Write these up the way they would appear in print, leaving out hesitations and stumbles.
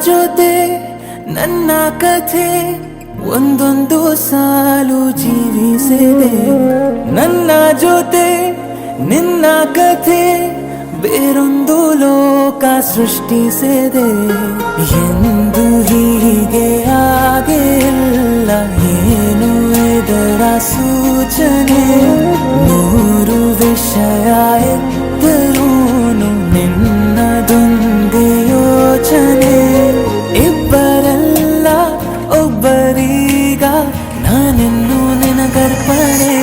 ಜೊತೆ ನನ್ನ ಕಥೆ ಒಂದೊಂದು ಸಾಲು ಜೀವಿಸಿದೆ. ನನ್ನ ಜೊತೆ ನಿನ್ನ ಕಥೆ ಬೇರೊಂದು ಲೋಕ ಸೃಷ್ಟಿಸಿದೆ. ಎಂದು ಹೀಗೆ ಆಗಿಲ್ಲ, ಏನು ಇದರ ಸೂಚನೆ? ನೂರು ವಿಷಯ ಇದ್ದರೂನು ನಿನ್ನದೊಂದೇ ಯೋಚನೆ. ಇಬ್ಬರಲ್ಲ ಒಬ್ಬರೀಗ ನಾನಿನ್ನು ನಿನಗರ್ಪಣೆ.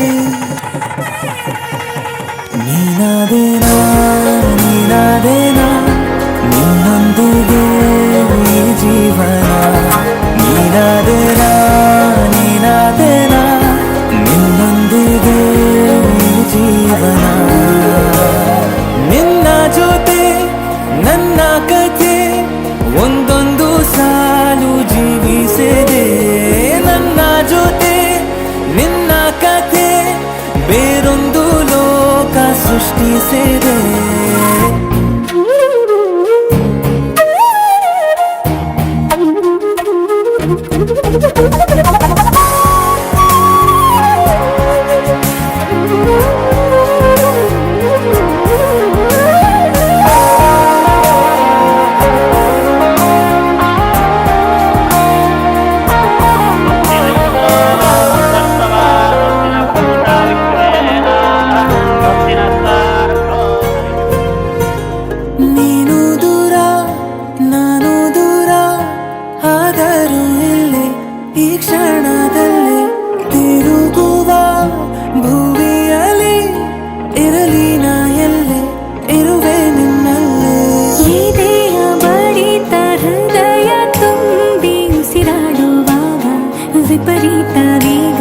ನೀನಾದೇನಾ ನೀನಾದೇನಾ ನಿನ್ನೊಂದಿಗೆ ಈ ಜೀವನ. ನೀನಾದೇನಾ ನೀನಾದೇನಾ ನಿನ್ನೊಂದಿಗೆ ಈ ಜೀವನ. ನಿನ್ನ ಜೊತೆ ನನ್ನ ಕಥೆ ಒಂದೊಂದು ಸಾಲು ಜೀವಿಸಿದೆ. ನನ್ನ ಜೊತೆ ನಿನ್ನ ಕಥೆ ಬೇರೊಂದು ಲೋಕ ಸೃಷ್ಟಿಸಿದೆ. ನೀನು ದೂರ ನಾನು ದೂರ ಆದರೂ ಇಲ್ಲೇ ಈ ಕ್ಷಣದಲ್ಲಿ ತಿರುಗುವ ಭೂಮಿಯಲ್ಲಿ ಇರಲಿ ನಾ ಎಲ್ಲೆ ಇರುವೆ ನಿನ್ನಲ್ಲೇ. ಎದೆಯ ಬಡಿತ ಹೃದಯ ತುಂಬಿ ಉಸಿರಾಡುವಾಗ ವಿಪರೀತ ವೇಗ